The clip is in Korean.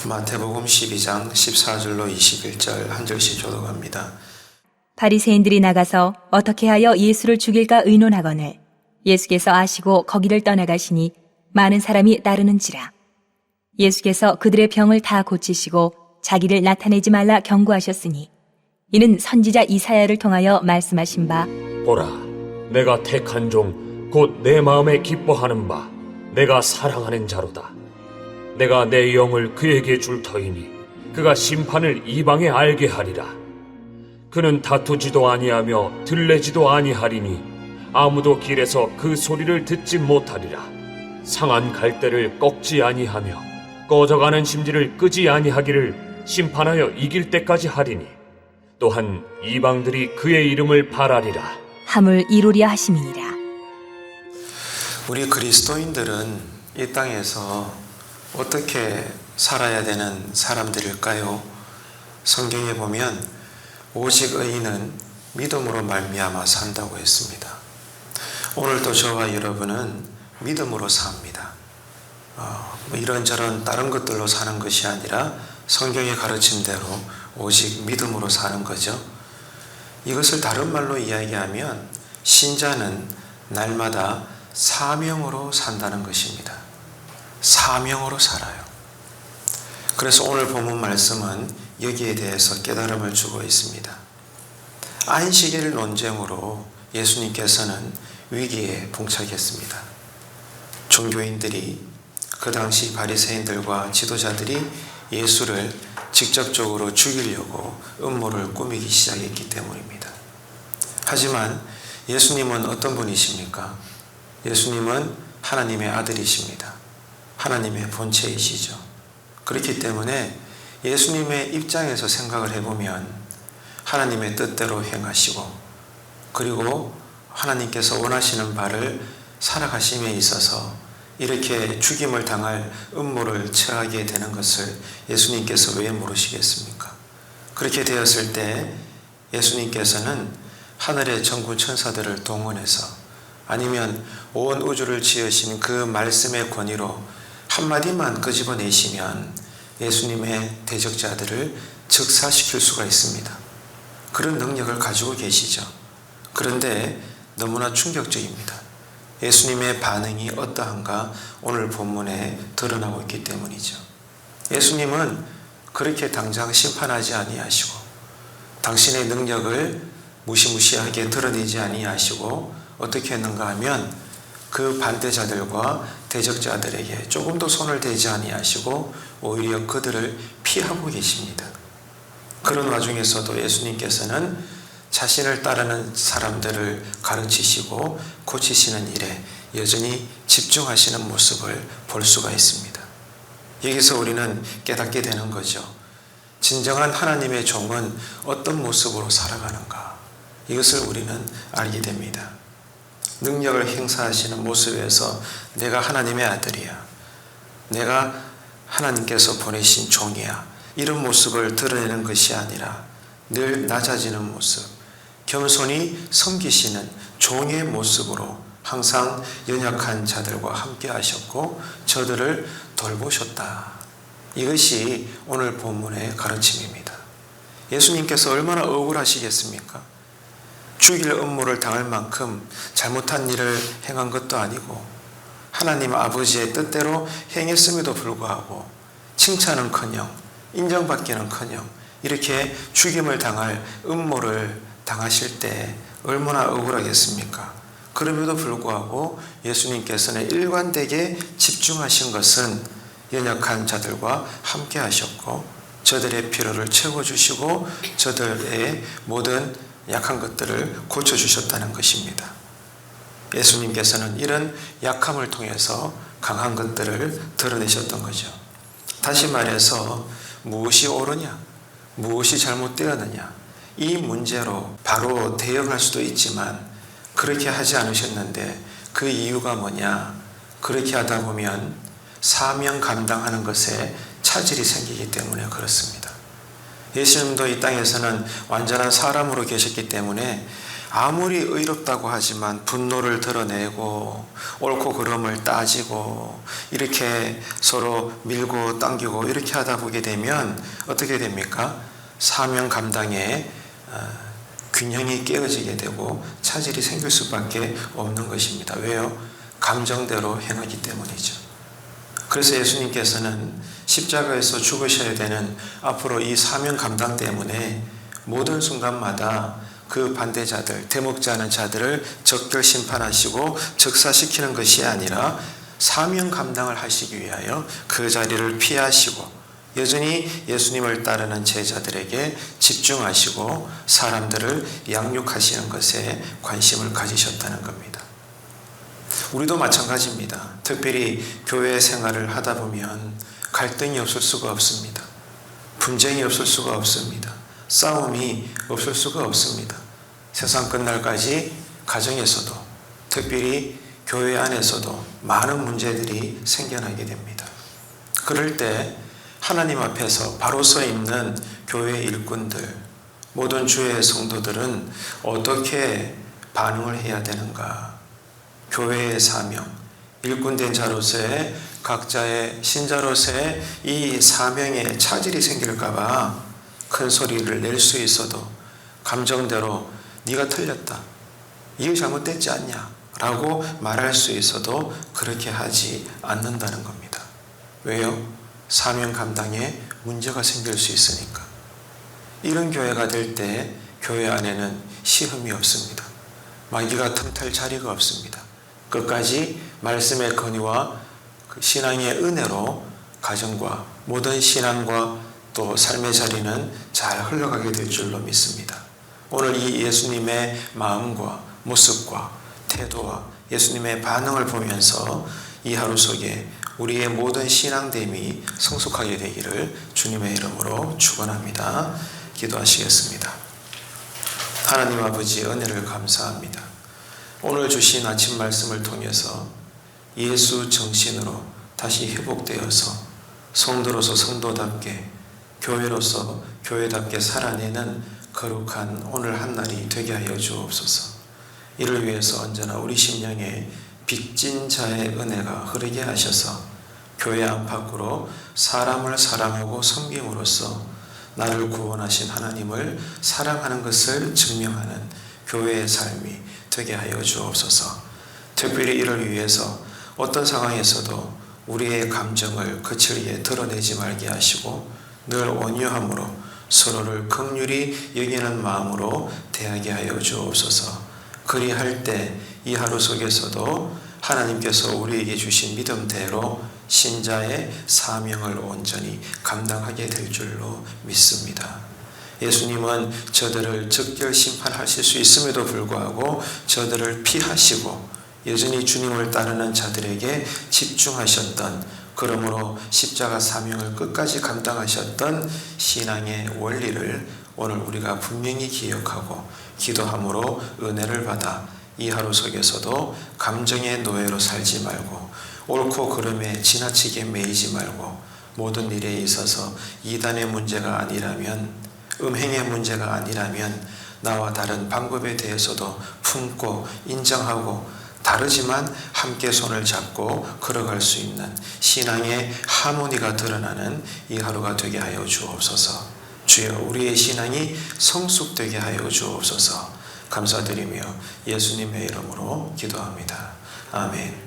마태복음 12장 14절로 21절 한 절씩 교독합니다. 바리새인들이 나가서 어떻게 하여 예수를 죽일까 의논하거늘 예수께서 아시고 거기를 떠나가시니 많은 사람이 따르는지라. 예수께서 그들의 병을 다 고치시고 자기를 나타내지 말라 경고하셨으니 이는 선지자 이사야를 통하여 말씀하신 바 보라, 내가 택한 종 곧 내 마음에 기뻐하는 바 내가 사랑하는 자로다. 내가 내 영을 그에게 줄 터이니 그가 심판을 이방에 알게 하리라. 그는 다투지도 아니하며 들레지도 아니하리니 아무도 길에서 그 소리를 듣지 못하리라. 상한 갈대를 꺾지 아니하며 꺼져가는 심지를 끄지 아니하기를 심판하여 이길 때까지 하리니 또한 이방들이 그의 이름을 발하리라 함을 이루려 하심이니라. 우리 그리스도인들은 이 땅에서 어떻게 살아야 되는 사람들일까요? 성경에 보면 오직 의인은 믿음으로 말미암아 산다고 했습니다. 오늘도 저와 여러분은 믿음으로 삽니다. 이런저런 다른 것들로 사는 것이 아니라 성경의 가르침대로 오직 믿음으로 사는 거죠. 이것을 다른 말로 이야기하면 신자는 날마다 사명으로 산다는 것입니다. 사명으로 살아요. 그래서 오늘 본문 말씀은 여기에 대해서 깨달음을 주고 있습니다. 안식일 논쟁으로 예수님께서는 위기에 봉착했습니다. 종교인들이 그 당시 바리새인들과 지도자들이 예수를 직접적으로 죽이려고 음모를 꾸미기 시작했기 때문입니다. 하지만 예수님은 어떤 분이십니까? 예수님은 하나님의 아들이십니다. 하나님의 본체이시죠. 그렇기 때문에 예수님의 입장에서 생각을 해보면 하나님의 뜻대로 행하시고 그리고 하나님께서 원하시는 바를 살아가심에 있어서 이렇게 죽임을 당할 음모를 처하게 되는 것을 예수님께서 왜 모르시겠습니까? 그렇게 되었을 때 예수님께서는 하늘의 전구 천사들을 동원해서 아니면 온 우주를 지으신 그 말씀의 권위로 한마디만 끄집어내시면 예수님의 대적자들을 즉사시킬 수가 있습니다. 그런 능력을 가지고 계시죠. 그런데 너무나 충격적입니다. 예수님의 반응이 어떠한가 오늘 본문에 드러나고 있기 때문이죠. 예수님은 그렇게 당장 심판하지 아니하시고 당신의 능력을 무시무시하게 드러내지 아니하시고 어떻게 했는가 하면 그 반대자들과 대적자들에게 조금도 손을 대지 아니하시고 오히려 그들을 피하고 계십니다. 그런 와중에서도 예수님께서는 자신을 따르는 사람들을 가르치시고 고치시는 일에 여전히 집중하시는 모습을 볼 수가 있습니다. 여기서 우리는 깨닫게 되는 거죠. 진정한 하나님의 종은 어떤 모습으로 살아가는가? 이것을 우리는 알게 됩니다. 능력을 행사하시는 모습에서 내가 하나님의 아들이야. 내가 하나님께서 보내신 종이야. 이런 모습을 드러내는 것이 아니라 늘 낮아지는 모습, 겸손히 섬기시는 종의 모습으로 항상 연약한 자들과 함께 하셨고 저들을 돌보셨다. 이것이 오늘 본문의 가르침입니다. 예수님께서 얼마나 억울하시겠습니까? 죽일 음모를 당할 만큼 잘못한 일을 행한 것도 아니고 하나님 아버지의 뜻대로 행했음에도 불구하고 칭찬은커녕 인정받기는커녕 이렇게 죽임을 당할 음모를 당하실 때 얼마나 억울하겠습니까? 그럼에도 불구하고 예수님께서는 일관되게 집중하신 것은 연약한 자들과 함께 하셨고 저들의 필요를 채워주시고 저들의 모든 약한 것들을 고쳐주셨다는 것입니다. 예수님께서는 이런 약함을 통해서 강한 것들을 드러내셨던 거죠. 다시 말해서 무엇이 옳으냐, 무엇이 잘못되었느냐 이 문제로 바로 대응할 수도 있지만 그렇게 하지 않으셨는데 그 이유가 뭐냐? 그렇게 하다 보면 사명 감당하는 것에 차질이 생기기 때문에 그렇습니다. 예수님도 이 땅에서는 완전한 사람으로 계셨기 때문에 아무리 의롭다고 하지만 분노를 드러내고 옳고 그름을 따지고 이렇게 서로 밀고 당기고 이렇게 하다 보게 되면 어떻게 됩니까? 사명 감당에 균형이 깨어지게 되고 차질이 생길 수밖에 없는 것입니다. 왜요? 감정대로 행하기 때문이죠. 그래서 예수님께서는 십자가에서 죽으셔야 되는 앞으로 이 사명 감당 때문에 모든 순간마다 그 반대자들, 대먹지 않은 자들을 적결 심판하시고 적사시키는 것이 아니라 사명 감당을 하시기 위하여 그 자리를 피하시고 여전히 예수님을 따르는 제자들에게 집중하시고 사람들을 양육하시는 것에 관심을 가지셨다는 겁니다. 우리도 마찬가지입니다. 특별히 교회 생활을 하다 보면 갈등이 없을 수가 없습니다. 분쟁이 없을 수가 없습니다. 싸움이 없을 수가 없습니다. 세상 끝날까지 가정에서도 특별히 교회 안에서도 많은 문제들이 생겨나게 됩니다. 그럴 때 하나님 앞에서 바로 서 있는 교회 일꾼들, 모든 주의 성도들은 어떻게 반응을 해야 되는가? 교회의 사명, 일꾼된 자로서의 각자의 신자로서의 이 사명에 차질이 생길까봐 큰 소리를 낼 수 있어도 감정대로 네가 틀렸다, 이거 잘못됐지 않냐 라고 말할 수 있어도 그렇게 하지 않는다는 겁니다. 왜요? 사명 감당에 문제가 생길 수 있으니까. 이런 교회가 될 때 교회 안에는 시험이 없습니다. 마귀가 틈탈 자리가 없습니다. 끝까지 말씀의 권위와 그 신앙의 은혜로 가정과 모든 신앙과 또 삶의 자리는 잘 흘러가게 될 줄로 믿습니다. 오늘 이 예수님의 마음과 모습과 태도와 예수님의 반응을 보면서 이 하루 속에 우리의 모든 신앙됨이 성숙하게 되기를 주님의 이름으로 축원합니다. 기도하시겠습니다. 하나님 아버지 은혜를 감사합니다. 오늘 주신 아침 말씀을 통해서 예수 정신으로 다시 회복되어서 성도로서 성도답게 교회로서 교회답게 살아내는 거룩한 오늘 한날이 되게 하여 주옵소서. 이를 위해서 언제나 우리 심령에 빚진 자의 은혜가 흐르게 하셔서 교회 안팎으로 사람을 사랑하고 섬김으로써 나를 구원하신 하나님을 사랑하는 것을 증명하는 교회의 삶이 되게 하여 주옵소서. 특별히 이를 위해서 어떤 상황에서도 우리의 감정을 거칠게 드러내지 말게 하시고 늘 온유함으로 서로를 긍휼히 여기는 마음으로 대하게 하여 주옵소서. 그리할 때 이 하루 속에서도 하나님께서 우리에게 주신 믿음대로 신자의 사명을 온전히 감당하게 될 줄로 믿습니다. 예수님은 저들을 적결 심판하실 수 있음에도 불구하고 저들을 피하시고 여전히 주님을 따르는 자들에게 집중하셨던, 그러므로 십자가 사명을 끝까지 감당하셨던 신앙의 원리를 오늘 우리가 분명히 기억하고 기도함으로 은혜를 받아 이 하루 속에서도 감정의 노예로 살지 말고 옳고 그름에 지나치게 매이지 말고 모든 일에 있어서 이단의 문제가 아니라면, 음행의 문제가 아니라면 나와 다른 방법에 대해서도 품고 인정하고 다르지만 함께 손을 잡고 걸어갈 수 있는 신앙의 하모니가 드러나는 이 하루가 되게 하여 주옵소서. 주여, 우리의 신앙이 성숙되게 하여 주옵소서. 감사드리며 예수님의 이름으로 기도합니다. 아멘.